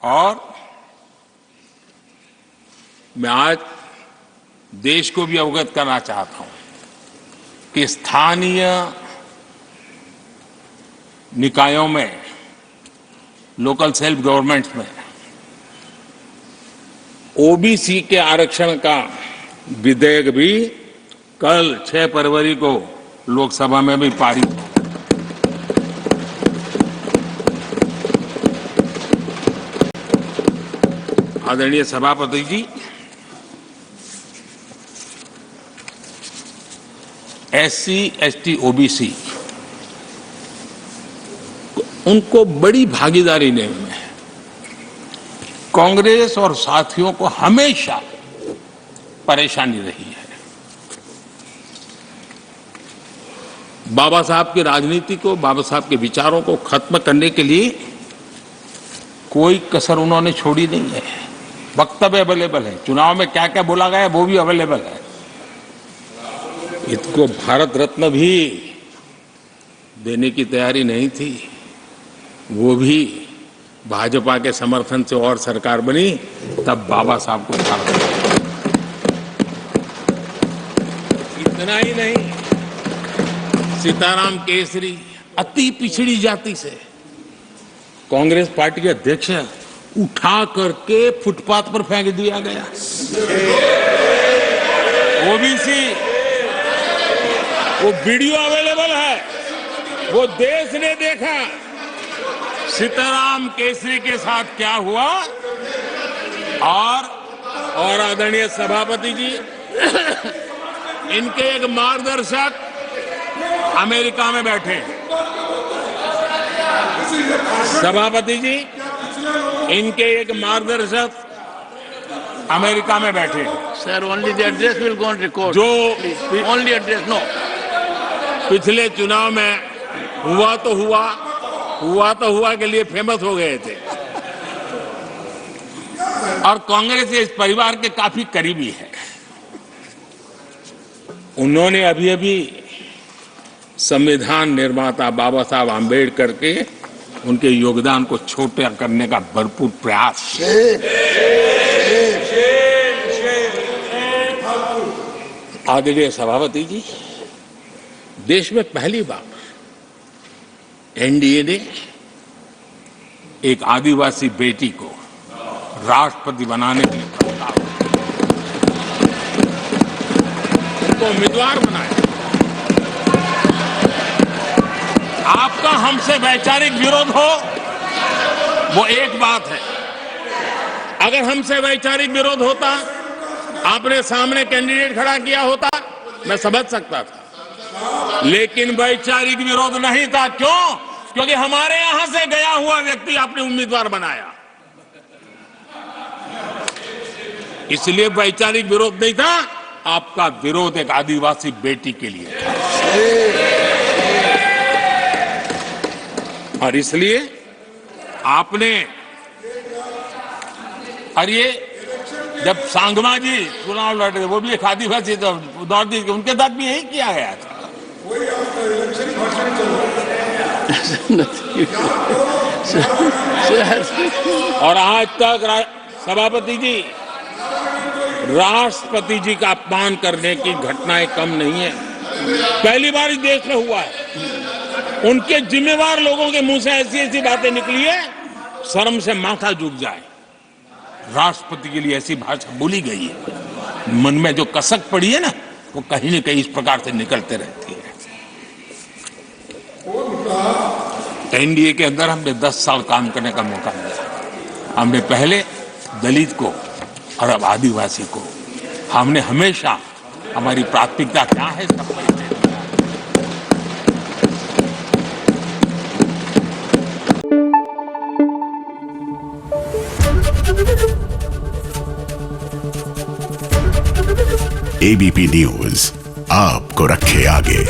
और मैं आज देश को भी अवगत करना चाहता हूं कि स्थानीय निकायों में, लोकल सेल्फ गवर्नमेंट्स में ओबीसी के आरक्षण का विधेयक भी कल 6 फरवरी को लोकसभा में भी पारित हो। आदरणीय सभापति जी, एससी, एसटी, ओबीसी उनको बड़ी भागीदारी लेने में कांग्रेस और साथियों को हमेशा परेशानी रही है। बाबा साहब की राजनीति को, बाबा साहब के विचारों को खत्म करने के लिए कोई कसर उन्होंने छोड़ी नहीं है। वक्तव्य अवेलेबल है, चुनाव में क्या क्या बोला गया वो भी अवेलेबल है। इसको भारत रत्न भी देने की तैयारी नहीं थी, वो भी भाजपा के समर्थन से और सरकार बनी, तब बाबा साहब को भारत रत्न। इतना ही नहीं, सीताराम केसरी अति पिछड़ी जाति से कांग्रेस पार्टी के अध्यक्ष उठा करके फुटपाथ पर फेंक दिया गया। ओबीसी, वो वीडियो अवेलेबल है, वो देश ने देखा सीताराम केसरी के साथ क्या हुआ। और आदरणीय सभापति जी, इनके एक मार्गदर्शक अमेरिका में बैठे। सभापति जी, इनके एक मार्गदर्शक अमेरिका में बैठे। Sir, only the address will go on record. जो ओनली एड्रेस, नो। पिछले चुनाव में हुआ तो हुआ के लिए फेमस हो गए थे और कांग्रेस इस परिवार के काफी करीबी है। उन्होंने अभी अभी संविधान निर्माता बाबा साहब आंबेडकर के उनके योगदान को छोटा करने का भरपूर प्रयास। आदरणीय सभापति जी, देश में पहली बार एनडीए ने एक आदिवासी बेटी को राष्ट्रपति बनाने के लिए प्रस्ताव, उनको उम्मीदवार बनाया। आपका हमसे वैचारिक विरोध हो वो एक बात है, अगर हमसे वैचारिक विरोध होता, आपने सामने कैंडिडेट खड़ा किया होता, मैं समझ सकता था, लेकिन वैचारिक विरोध नहीं था। क्यों? क्योंकि हमारे यहां से गया हुआ व्यक्ति आपने उम्मीदवार बनाया, इसलिए वैचारिक विरोध नहीं था। आपका विरोध एक आदिवासी बेटी के लिए था और इसलिए आपने, और ये जब सांगमा जी चुनाव लड़ रहे, वो भी एक आदिवासी दौर दी, उनके साथ भी यही किया गया था। और आज तक सभापति जी, राष्ट्रपति जी का अपमान करने की घटनाएं कम नहीं है। पहली बार इस देश में हुआ है। उनके जिम्मेवार लोगों के मुंह से ऐसी ऐसी बातें निकली है, शर्म से माथा झुक जाए। राष्ट्रपति के लिए ऐसी भाषा बोली गई है, मन में जो कसक पड़ी है ना, वो कहीं न कहीं इस प्रकार से निकलते रहती है। एनडीए के अंदर हमने 10 साल काम करने का मौका मिला। हमने पहले दलित को और अब आदिवासी को, हमने हमेशा, हमारी प्राथमिकता क्या है सब एबीपी न्यूज आपको रखे आगे।